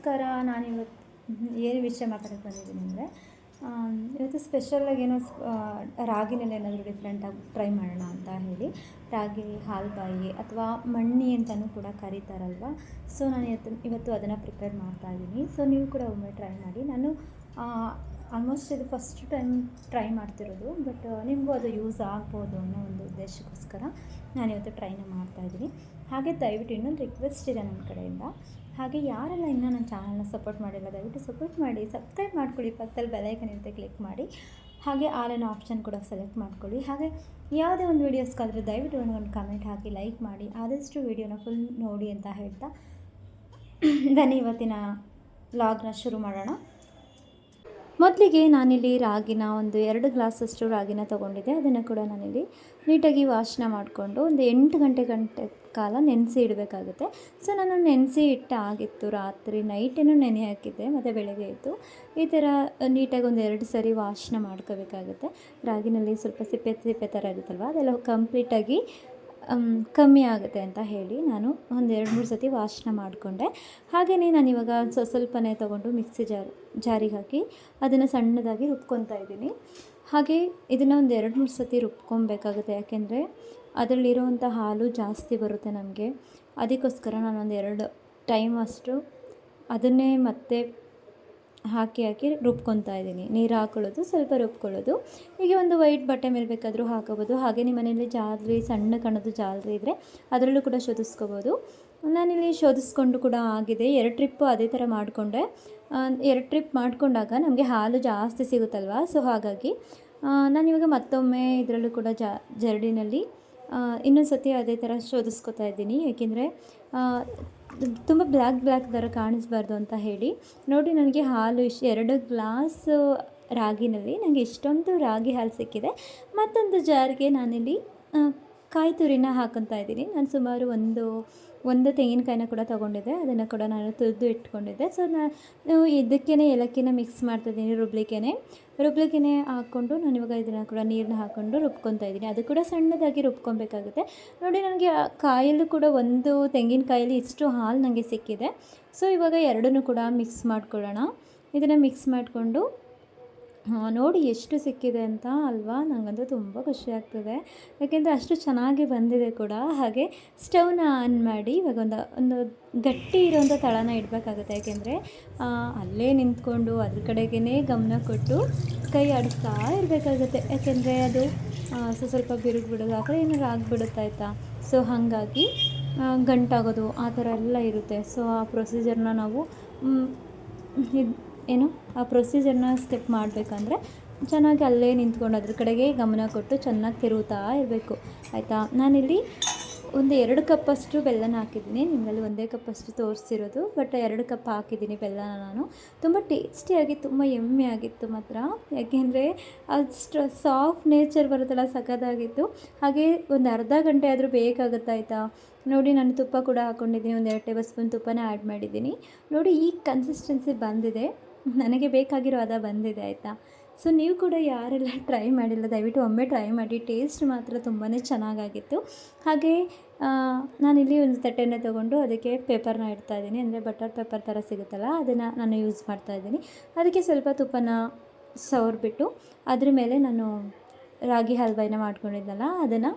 ನಮಸ್ಕಾರ. ನಾನಿವತ್ತು ಏನು ವಿಷಯ ಮಾತಾಡೋಕ್ಕೆ ಬಂದಿದ್ದೀನಿ ಅಂದರೆ, ಇವತ್ತು ಸ್ಪೆಷಲಾಗಿ ಏನೋ ರಾಗಿನಲ್ಲಿ ಏನಾದರೂ ಡಿಫ್ರೆಂಟಾಗಿ ಟ್ರೈ ಮಾಡೋಣ ಅಂತ ಹೇಳಿ, ರಾಗಿ ಹಾಲ್ಬಾಯಿ ಅಥವಾ ಮಣ್ಣಿ ಅಂತಲೂ ಕೂಡ ಕರೀತಾರಲ್ವ. ಸೊ ನಾನು ಇವತ್ತು ಅದನ್ನು ಪ್ರಿಪೇರ್ ಮಾಡ್ತಾಯಿದ್ದೀನಿ. ಸೊ ನೀವು ಕೂಡ ಒಮ್ಮೆ ಟ್ರೈ ಮಾಡಿ. ನಾನು ಆಲ್ಮೋಸ್ಟ್ ಇದು ಫಸ್ಟ್ ಟೈಮ್ ಟ್ರೈ ಮಾಡ್ತಿರೋದು, ಬಟ್ ನಿಮಗೂ ಅದು ಯೂಸ್ ಆಗ್ಬೋದು ಅನ್ನೋ ಒಂದು ಉದ್ದೇಶಕ್ಕೋಸ್ಕರ ನಾನಿವತ್ತು ಟ್ರೈನ ಮಾಡ್ತಾಯಿದ್ದೀನಿ. ಹಾಗೆ ದಯವಿಟ್ಟು ಇನ್ನೊಂದು ರಿಕ್ವೆಸ್ಟ್ ಇದೆ ನನ್ನ ಕಡೆಯಿಂದ. ಹಾಗೆ ಯಾರೆಲ್ಲ ಇನ್ನೂ ನನ್ನ ಚಾನಲ್ನ ಸಪೋರ್ಟ್ ಮಾಡಿಲ್ಲ, ದಯವಿಟ್ಟು ಸಪೋರ್ಟ್ ಮಾಡಿ, ಸಬ್ಸ್ಕ್ರೈಬ್ ಮಾಡ್ಕೊಳ್ಳಿ, ಪಕ್ಕದಲ್ಲಿ ಬೆಲ್ ಐಕನ್ ಇರುತ್ತೆ, ಕ್ಲಿಕ್ ಮಾಡಿ. ಹಾಗೆ ಆಲ್ ಆಪ್ಷನ್ ಕೂಡ ಸೆಲೆಕ್ಟ್ ಮಾಡ್ಕೊಳ್ಳಿ. ಹಾಗೆ ಯಾವುದೇ ಒಂದು ವೀಡಿಯೋಸ್ಗಾದರೆ ದಯವಿಟ್ಟು ಒಂದು ಕಮೆಂಟ್ ಹಾಕಿ, ಲೈಕ್ ಮಾಡಿ, ಆದಷ್ಟು ವೀಡಿಯೋನ ಫುಲ್ ನೋಡಿ ಅಂತ ಹೇಳ್ತಾ ಬನ್ನಿ ಇವತ್ತಿನ ವ್ಲಾಗ್ನ ಶುರು ಮಾಡೋಣ. ಮೊದಲಿಗೆ ನಾನಿಲ್ಲಿ ರಾಗಿನ ಒಂದು 2 ಗ್ಲಾಸಷ್ಟು ರಾಗಿನ ತೊಗೊಂಡಿದ್ದೆ. ಅದನ್ನು ಕೂಡ ನಾನಿಲ್ಲಿ ನೀಟಾಗಿ ವಾಶನ ಮಾಡಿಕೊಂಡು ಒಂದು 8 ಗಂಟೆ ಕಾಲ ನೆನೆಸಿ ಇಡಬೇಕಾಗುತ್ತೆ. ಸೊ ನಾನು ನೆನೆಸಿ ಆಗಿತ್ತು, ರಾತ್ರಿ ನೈಟೇನೂ ನೆನೆ ಹಾಕಿದ್ದೆ, ಮತ್ತು ಬೆಳಗ್ಗೆ ಇತ್ತು. ಈ ಥರ ನೀಟಾಗಿ ಒಂದು 2 ಸರಿ ವಾಶನ ಮಾಡ್ಕೋಬೇಕಾಗುತ್ತೆ. ರಾಗಿನಲ್ಲಿ ಸ್ವಲ್ಪ ಸಿಪ್ಪೆ ಥರ ಇರುತ್ತಲ್ವ, ಅದೆಲ್ಲ ಕಂಪ್ಲೀಟಾಗಿ ಕಮ್ಮಿ ಆಗುತ್ತೆ ಅಂತ ಹೇಳಿ ನಾನು ಒಂದು 2-3 ಸತಿ ವಾಶನ ಮಾಡಿಕೊಂಡೆ. ಹಾಗೆಯೇ ನಾನಿವಾಗ ಸ್ವಲ್ಪನೇ ತೊಗೊಂಡು ಮಿಕ್ಸಿ ಜಾರಿಗೆ ಹಾಕಿ ಅದನ್ನು ಸಣ್ಣದಾಗಿ ರುಬ್ಕೊತಾ ಇದ್ದೀನಿ. ಹಾಗೆ ಇದನ್ನು ಒಂದು 2-3 ಸತಿ ರುಬ್ಕೊಬೇಕಾಗುತ್ತೆ, ಯಾಕೆಂದರೆ ಅದರಲ್ಲಿರುವಂಥ ಹಾಲು ಜಾಸ್ತಿ ಬರುತ್ತೆ ನಮಗೆ. ಅದಕ್ಕೋಸ್ಕರ ನಾನೊಂದು 2 ಟೈಮ್ ಅಷ್ಟು ಅದನ್ನೇ ಮತ್ತೆ ಹಾಕಿ ರುಬ್ಕೊತಾ ಇದ್ದೀನಿ. ನೀರು ಹಾಕೊಳ್ಳೋದು, ಸ್ವಲ್ಪ ರುಬ್ಕೊಳ್ಳೋದು. ಹೀಗೆ ಒಂದು ವೈಟ್ ಬಟ್ಟೆ ಮೇಲೆ ಬೇಕಾದರೂ ಹಾಕೋಬೋದು. ಹಾಗೆ ನಿಮ್ಮ ಮನೆಯಲ್ಲಿ ಜಾಲರಿ, ಸಣ್ಣ ಕಣದು ಜಾಲರಿ ಇದ್ದರೆ ಅದರಲ್ಲೂ ಕೂಡ ಶೋಧಿಸ್ಕೋಬೋದು. ನಾನಿಲ್ಲಿ ಶೋಧಿಸ್ಕೊಂಡು ಕೂಡ ಆಗಿದೆ. 2 ಟ್ರಿಪ್ಪು ಅದೇ ಥರ ಮಾಡಿಕೊಂಡೆ. 2 ಟ್ರಿಪ್ ಮಾಡಿಕೊಂಡಾಗ ನಮಗೆ ಹಾಲು ಜಾಸ್ತಿ ಸಿಗುತ್ತಲ್ವ. ಸೊ ಹಾಗಾಗಿ ನಾನಿವಾಗ ಮತ್ತೊಮ್ಮೆ ಇದರಲ್ಲೂ ಕೂಡ ಜರಡಿನಲ್ಲಿ ಇನ್ನೊಂದು ಸತಿ ಅದೇ ಥರ ಶೋಧಿಸ್ಕೊತಾ ಇದ್ದೀನಿ, ಏಕೆಂದರೆ ತುಂಬ ಬ್ಲ್ಯಾಕ್ ಥರ ಕಾಣಿಸ್ಬಾರ್ದು ಅಂತ ಹೇಳಿ. ನೋಡಿ, ನನಗೆ ಹಾಲು 2 ಗ್ಲಾಸ್ ರಾಗಿನಲ್ಲಿ ನನಗೆ ಇಷ್ಟೊಂದು ರಾಗಿ ಹಾಲು ಸಿಕ್ಕಿದೆ. ಮತ್ತೊಂದು ಜಾರಿಗೆ ನಾನಿಲ್ಲಿ ಕಾಯಿ ತುರಿನ ಹಾಕೊತಾ ಇದ್ದೀನಿ. ನಾನು ಸುಮಾರು ಒಂದು ತೆಂಗಿನಕಾಯಿನ ಕೂಡ ತೊಗೊಂಡಿದ್ದೆ, ಅದನ್ನು ಕೂಡ ನಾನು ತುರಿದು ಇಟ್ಕೊಂಡಿದ್ದೆ. ಸೊ ನಾನು ಇದಕ್ಕೇ ಏಲಕ್ಕಿನ ಮಿಕ್ಸ್ ಮಾಡ್ತಾಯಿದ್ದೀನಿ, ರುಬ್ಲಿಕ್ಕೆ ಹಾಕ್ಕೊಂಡು ನಾನಿವಾಗ ಇದನ್ನು ಕೂಡ ನೀರನ್ನ ಹಾಕ್ಕೊಂಡು ರುಬ್ಕೊತಾ ಇದ್ದೀನಿ. ಅದು ಕೂಡ ಸಣ್ಣದಾಗಿ ರುಬ್ಕೊಬೇಕಾಗುತ್ತೆ. ನೋಡಿ, ನನಗೆ ಕಾಯಲ್ಲೂ ಕೂಡ ಒಂದು ತೆಂಗಿನಕಾಯಲ್ಲಿ ಇಷ್ಟು ಹಾಲು ನನಗೆ ಸಿಕ್ಕಿದೆ. ಸೊ ಇವಾಗ 2 ಕೂಡ ಮಿಕ್ಸ್ ಮಾಡ್ಕೊಳ್ಳೋಣ. ಇದನ್ನು ಮಿಕ್ಸ್ ಮಾಡಿಕೊಂಡು ನೋಡಿ ಎಷ್ಟು ಸಿಕ್ಕಿದೆ ಅಂತ ಅಲ್ವಾ. ನನಗಂತೂ ತುಂಬ ಖುಷಿ ಆಗ್ತಿದೆ, ಯಾಕೆಂದರೆ ಅಷ್ಟು ಚೆನ್ನಾಗಿ ಬಂದಿದೆ ಕೂಡ. ಹಾಗೆ ಸ್ಟವ್ನ ಆನ್ ಮಾಡಿ ಇವಾಗ ಒಂದು ಗಟ್ಟಿ ಇರೋಂಥ ತಳನ ಇಡಬೇಕಾಗುತ್ತೆ, ಯಾಕೆಂದರೆ ಅಲ್ಲೇ ನಿಂತ್ಕೊಂಡು ಅದ್ರ ಕಡೆಗೇ ಗಮನ ಕೊಟ್ಟು ಕೈ ಆಡಿಸ್ತಾ ಇರಬೇಕಾಗುತ್ತೆ. ಯಾಕೆಂದರೆ ಅದು ಸ್ವಲ್ಪ ಬಿರುಗ್ಬಿಡೋದು ಆ ಥರ ಏನಾದ್ರು ಆಗಿಬಿಡುತ್ತಾಯ್ತಾ. ಸೊ ಹಾಗಾಗಿ ಗಂಟಾಗೋದು ಆ ಥರ ಎಲ್ಲ ಇರುತ್ತೆ. ಸೊ ಆ ಪ್ರೊಸೀಜರ್ನ ನಾವು ಆ ಪ್ರೊಸೀಜರ್ನ ಸ್ಕಿಪ್ ಮಾಡಬೇಕಂದ್ರೆ ಚೆನ್ನಾಗಿ ಅಲ್ಲೇ ನಿಂತ್ಕೊಂಡು ಅದ್ರ ಕಡೆಗೆ ಗಮನ ಕೊಟ್ಟು ಚೆನ್ನಾಗಿ ತಿರುಗುತ್ತಾ ಇರಬೇಕು, ಆಯಿತಾ. ನಾನಿಲ್ಲಿ ಒಂದು 2 ಕಪ್ಪಷ್ಟು ಬೆಲ್ಲನ ಹಾಕಿದ್ದೀನಿ. ನಿಮ್ಮಲ್ಲಿ 1 ಕಪ್ಪಷ್ಟು ತೋರಿಸಿರೋದು, ಬಟ್ 2 ಕಪ್ ಹಾಕಿದ್ದೀನಿ ಬೆಲ್ಲನ ನಾನು. ತುಂಬ ಟೇಸ್ಟಿಯಾಗಿ, ತುಂಬ ಯಮ್ಮಿ ಆಗಿತ್ತು ಮಾತ್ರ, ಯಾಕೆಂದರೆ ಅಷ್ಟು ಸಾಫ್ಟ್ ನೇಚರ್ ಬರುತ್ತಲ್ಲ, ಸಖತ್ತಾಗಿತ್ತು. ಹಾಗೆ ಒಂದು ಅರ್ಧ ಗಂಟೆ ಆದರೂ ಬೇಕಾಗುತ್ತಾಯ್ತಾ. ನೋಡಿ, ನಾನು ತುಪ್ಪ ಕೂಡ ಹಾಕ್ಕೊಂಡಿದ್ದೀನಿ, ಒಂದು 2 ಟೇಬಲ್ ಸ್ಪೂನ್ ತುಪ್ಪನ ಆ್ಯಡ್ ಮಾಡಿದ್ದೀನಿ. ನೋಡಿ, ಈ ಕನ್ಸಿಸ್ಟೆನ್ಸಿ ಬಂದಿದೆ, ನನಗೆ ಬೇಕಾಗಿರೋ ಬಂದಿದೆ, ಆಯಿತಾ. ಸೊ ನೀವು ಕೂಡ ಯಾರೆಲ್ಲ ಟ್ರೈ ಮಾಡಿಲ್ಲ ದಯವಿಟ್ಟು ಒಮ್ಮೆ ಟ್ರೈ ಮಾಡಿ. ಟೇಸ್ಟ್ ಮಾತ್ರ ತುಂಬಾ ಚೆನ್ನಾಗಾಗಿತ್ತು. ಹಾಗೆ ನಾನಿಲ್ಲಿ ಒಂದು ತಟ್ಟೆನ ತೊಗೊಂಡು ಅದಕ್ಕೆ ಪೇಪರ್ನ ಇಡ್ತಾಯಿದ್ದೀನಿ, ಅಂದರೆ ಬಟರ್ ಪೇಪರ್ ಥರ ಸಿಗುತ್ತಲ್ಲ, ಅದನ್ನು ನಾನು ಯೂಸ್ ಮಾಡ್ತಾಯಿದ್ದೀನಿ. ಅದಕ್ಕೆ ಸ್ವಲ್ಪ ತುಪ್ಪನ ಸವರ್ಬಿಟ್ಟು ಅದ್ರ ಮೇಲೆ ನಾನು ರಾಗಿ ಹಲ್ವಾನ ಮಾಡ್ಕೊಂಡಿದ್ದಲ್ಲ ಅದನ್ನು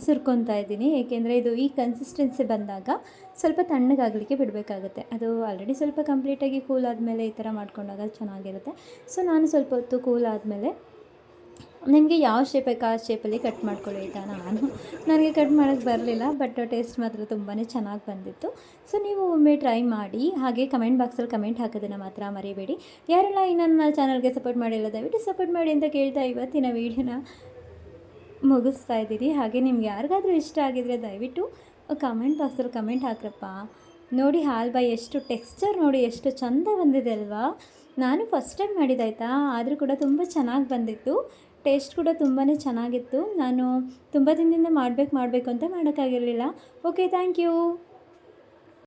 ಸುರ್ಕೊತಾ ಇದ್ದೀನಿ. ಏಕೆಂದರೆ ಇದು ಈ ಕನ್ಸಿಸ್ಟೆನ್ಸಿ ಬಂದಾಗ ಸ್ವಲ್ಪ ತಣ್ಣಗಾಗಲಿಕ್ಕೆ ಬಿಡಬೇಕಾಗುತ್ತೆ. ಅದು ಆಲ್ರೆಡಿ ಸ್ವಲ್ಪ ಕಂಪ್ಲೀಟಾಗಿ ಕೂಲ್ ಆದಮೇಲೆ ಈ ಥರ ಮಾಡ್ಕೊಂಡಾಗ ಚೆನ್ನಾಗಿರುತ್ತೆ. ಸೊ ನಾನು ಸ್ವಲ್ಪ ಹೊತ್ತು ಕೂಲ್ ಆದಮೇಲೆ ನಿಮಗೆ ಯಾವ ಶೇಪ್ ಬೇಕು ಆ ಶೇಪಲ್ಲಿ ಕಟ್ ಮಾಡ್ಕೊಳ್ಳಿ, ಆಯಿತಾ. ನನಗೆ ಕಟ್ ಮಾಡೋಕ್ಕೆ ಬರಲಿಲ್ಲ, ಬಟ್ ಟೇಸ್ಟ್ ಮಾತ್ರ ತುಂಬಾ ಚೆನ್ನಾಗಿ ಬಂದಿತ್ತು. ಸೊ ನೀವು ಒಮ್ಮೆ ಟ್ರೈ ಮಾಡಿ. ಹಾಗೆ ಕಮೆಂಟ್ ಬಾಕ್ಸಲ್ಲಿ ಕಮೆಂಟ್ ಹಾಕೋದನ್ನು ಮಾತ್ರ ಮರಿಬೇಡಿ. ಯಾರೆಲ್ಲ ಇನ್ನೂ ನನ್ನ ಚಾನಲ್ಗೆ ಸಪೋರ್ಟ್ ಮಾಡಿಲ್ಲ ದಯವಿಟ್ಟು ಸಪೋರ್ಟ್ ಮಾಡಿ ಅಂತ ಕೇಳ್ತಾ ಇವತ್ತಿನ ವೀಡಿಯೋನ ಮುಗಿಸ್ತಾ ಇದ್ದೀರಿ. ಹಾಗೆ ನಿಮ್ಗೆ ಯಾರಿಗಾದರೂ ಇಷ್ಟ ಆಗಿದರೆ ದಯವಿಟ್ಟು ಕಮೆಂಟ್ ಬಾಕ್ಸಲ್ಲಿ ಕಮೆಂಟ್ ಹಾಕ್ರಪ್ಪ. ನೋಡಿ, ಹಾಲ್ಬಾಯಿ ಎಷ್ಟು ಟೆಕ್ಸ್ಚರ್ ನೋಡಿ ಎಷ್ಟು ಚೆಂದ ಬಂದಿದೆ ಅಲ್ವಾ. ನಾನು ಫಸ್ಟ್ ಟೈಮ್ ಮಾಡಿದ್ದಾಯ್ತಾ, ಆದರೂ ಕೂಡ ತುಂಬ ಚೆನ್ನಾಗಿ ಬಂದಿತ್ತು. ಟೇಸ್ಟ್ ಕೂಡ ತುಂಬಾ ಚೆನ್ನಾಗಿತ್ತು. ನಾನು ತುಂಬ ದಿನದಿಂದ ಮಾಡಬೇಕು ಅಂತ ಮಾಡೋಕ್ಕಾಗಿರಲಿಲ್ಲ. Okay, thank you.